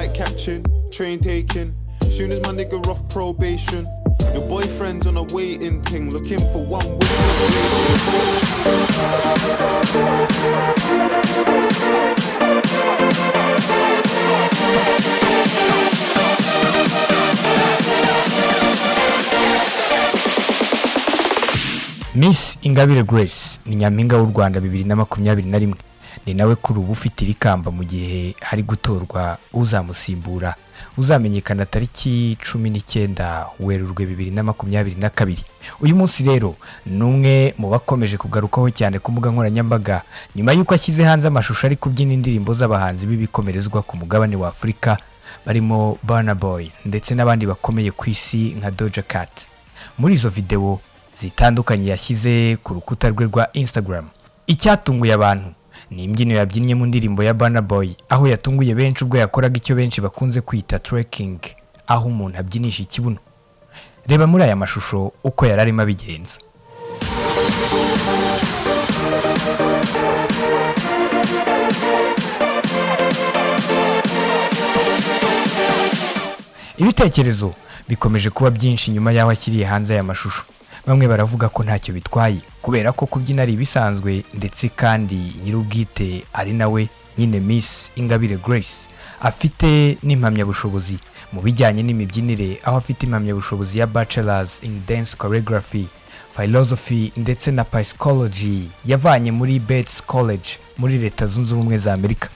flight catching, train taking. Soon as my nigga off probation. Your boyfriend's on a waiting thing, looking for one wish. Miss Ingabire Grace ni nyampinga w'u Rwanda 2021. Ni nawe kuri ubu ufite irikamba mu gihe hari gutorwa uzamusimbura uzamenyekana tariki 19 Werurwe 2022. Uyu munsi rero numwe mu bakomeje kugarukaho cyane ku mbuga nkoranyambaga nyuma yuko ashyize hanze amashusho ari kubyina indirimbo z'abahanzi b'ibikomerezwa ku mugabane wa Afrika barimo Burna Boy ndetse n'abandi bakomeye ku isi nka Doja Cat. Muri izo video zitandukanye yashyize ku rukuta rwe rwa Instagram, icyatunguye abantu ni imbyino yabyinnye mu ndirimbo ya Burna Boy, aho yatunguye benshi ubwo yakoraga icyo benshi bakunze kwita twerking, aho umuntu abyinisha ikibuno. Reba muri aya mashusho uko yararimo abigenza. Ibitekerezo bikomeje kuba byinshi nyuma y'aho akiriye hanze aya mashusho. Bamwe baravuga ko ntacyo bitwaye kubera ko kubyina ari bisanzwe, ndetse kandi nyirubwite ari nawe nyine Miss Ingabire Grace afite n'impamyabushobozi mu bijyanye n'imibyinire, aho afite impamyabushobozi ya Bachelors in Dance Choreography, Philosophy ndetse na Psychology yavanye muri Bates College muri Leta Zunze Ubumwe za Amerika.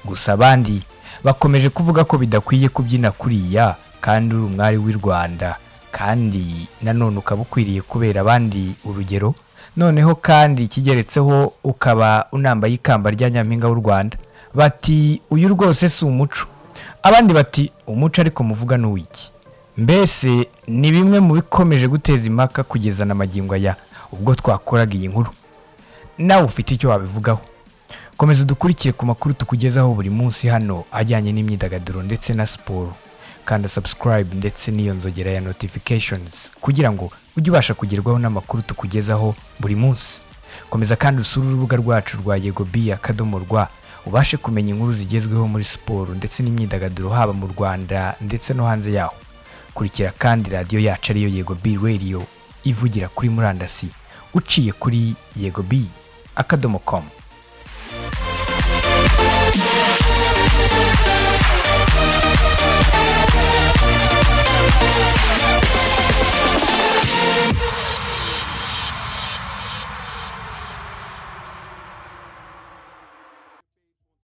Gusa abandi bakomeje kuvuga ko bidakwiye kubyina kuriya kandi uri umwari w'i Rwanda, kandi nanone ukaba ukwiriye kubera abandi urugero, noneho kandi kigeretseho ukaba unambaye ikamba rya nyampinga w'u Rwanda. Bati uyu rwose si umuco. Abandi bati umuco ariko muvuga n'uwiki. Mbese ni bimwe mu bikomeje guteza impaka kugeza na magingo aya ubwo twakoraga iyi nkuru. Nawe ufite icyo wabivugaho. Komeza dukurikire ku makuru tukugezaho buri munsi hano ajyanye n'imyidagaduro ndetse na siporo. Kanda subscribe ndetse n'iyo nzogera ya notifications kugira ngo ujye ubasha kugerwaho n'amakuru tukugezaho buri munsi. Komeza kandi usura urubuga rwacu rwa YEGOB ubashe kumenya inkuru zigezweho muri siporo ndetse n'imyidagaduro haba mu Rwanda ndetse no hanze yaho. Kurikira kandi radio yacu ariyo YEGOB Radio ivugira kuri murandasi uciye kuri YEGOB.com.